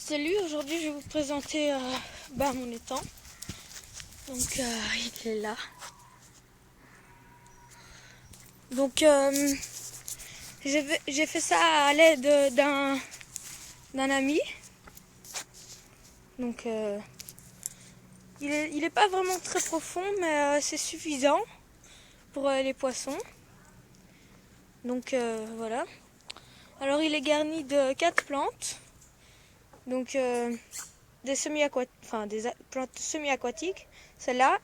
Salut, aujourd'hui je vais vous présenter mon étang. Donc il est là. Donc j'ai fait ça à l'aide d'un ami. Donc il est pas vraiment très profond, mais c'est suffisant pour les poissons. Donc voilà. Alors il est garni de 4 plantes. Donc des plantes semi-aquatiques. Celle-là,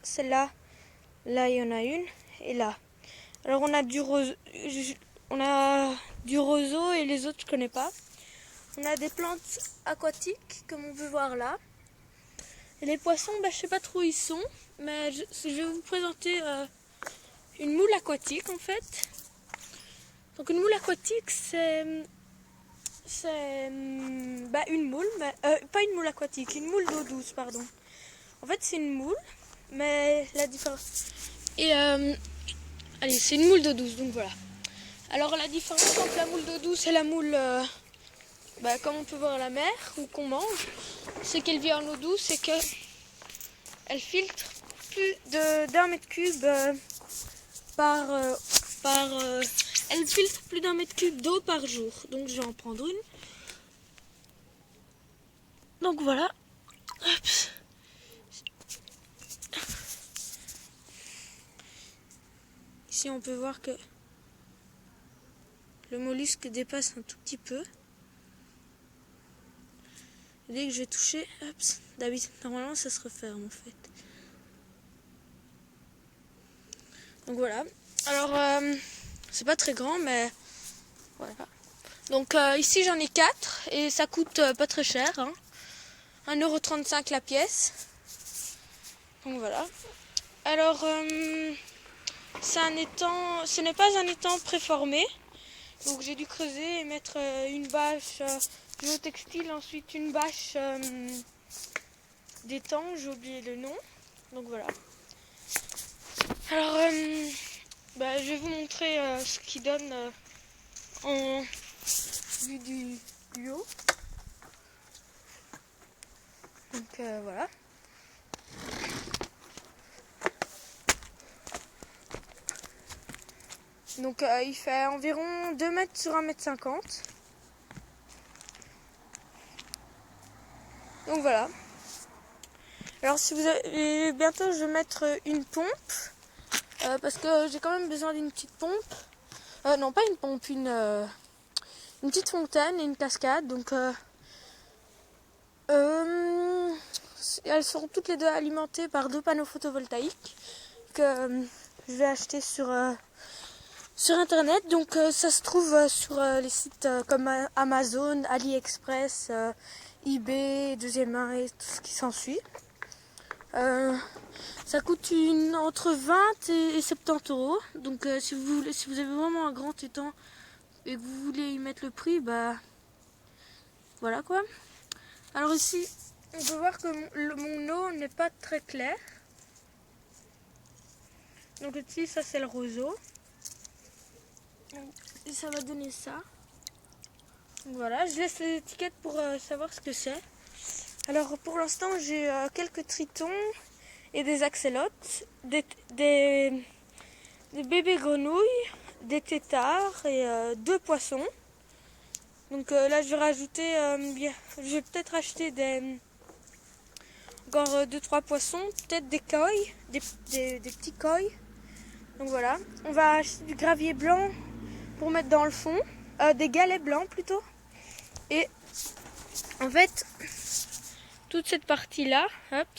là il y en a une, et là. Alors on a du roseau et les autres je connais pas. On a des plantes aquatiques comme on peut voir là. Et les poissons, je sais pas trop où ils sont, mais je vais vous présenter une moule aquatique en fait. Donc une moule aquatique c'est une moule, pas une moule aquatique, une moule d'eau douce, pardon. En fait, c'est une moule, mais la différence. Et allez, c'est une moule d'eau douce, donc voilà. Alors la différence entre la moule d'eau douce et la moule, comme on peut voir à la mer ou qu'on mange, c'est qu'elle vit en eau douce et que elle filtre plus d'un mètre cube elle filtre plus d'un mètre cube d'eau par jour. Donc je vais en prendre une. Donc voilà. Hop. Ici on peut voir que le mollusque dépasse un tout petit peu. Et dès que je vais toucher, hop, d'habitude normalement ça se referme en fait. Donc voilà. Alors c'est pas très grand, mais voilà. Donc ici j'en ai 4 et ça coûte pas très cher, hein. 1,35 € la pièce. Donc voilà. Alors c'est un étang, ce n'est pas un étang préformé. Donc j'ai dû creuser et mettre une bâche géotextile, ensuite une bâche d'étang, j'ai oublié le nom. Donc voilà. Alors je vais vous montrer ce qu'il donne en vue du haut. Donc voilà. Donc il fait environ 2 mètres sur 1,50 m. Donc voilà. Alors si vous avez, bientôt je vais mettre une pompe. Parce que j'ai quand même besoin d'une petite pompe. Non, pas une pompe, une petite fontaine et une cascade. Donc elles seront toutes les deux alimentées par 2 panneaux photovoltaïques que je vais acheter sur internet. Donc ça se trouve sur les sites comme Amazon, AliExpress, eBay, deuxième main et tout ce qui s'ensuit. Ça coûte entre 20 et 70 €. Donc si vous avez vraiment un grand étang et que vous voulez y mettre le prix, voilà quoi. Alors ici, on peut voir que mon eau n'est pas très claire. Donc ici, ça c'est le roseau. Et ça va donner ça. Donc voilà, je laisse les étiquettes pour savoir ce que c'est. Alors pour l'instant, j'ai quelques tritons et des axolotes, des bébés grenouilles, des têtards et 2 poissons. Donc là, je vais rajouter, je vais peut-être acheter encore 2-3 poissons, peut-être des koi, des petits koi. Donc voilà, on va acheter du gravier blanc pour mettre dans le fond, des galets blancs plutôt. Et en fait, toute cette partie-là, hop,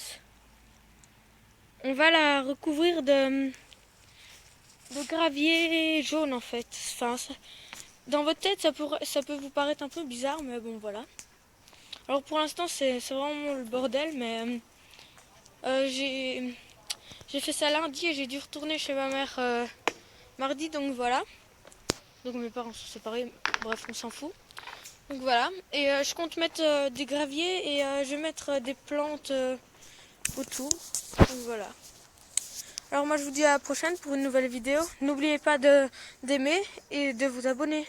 on va la recouvrir de gravier jaune en fait. Enfin, dans votre tête, ça peut vous paraître un peu bizarre, mais bon, voilà. Alors pour l'instant, c'est vraiment le bordel, mais j'ai fait ça lundi et j'ai dû retourner chez ma mère mardi, donc voilà. Donc mes parents sont séparés, bref, on s'en fout. Donc voilà, et je compte mettre des graviers et je vais mettre des plantes autour. Donc voilà. Alors moi je vous dis à la prochaine pour une nouvelle vidéo. N'oubliez pas d'aimer et de vous abonner.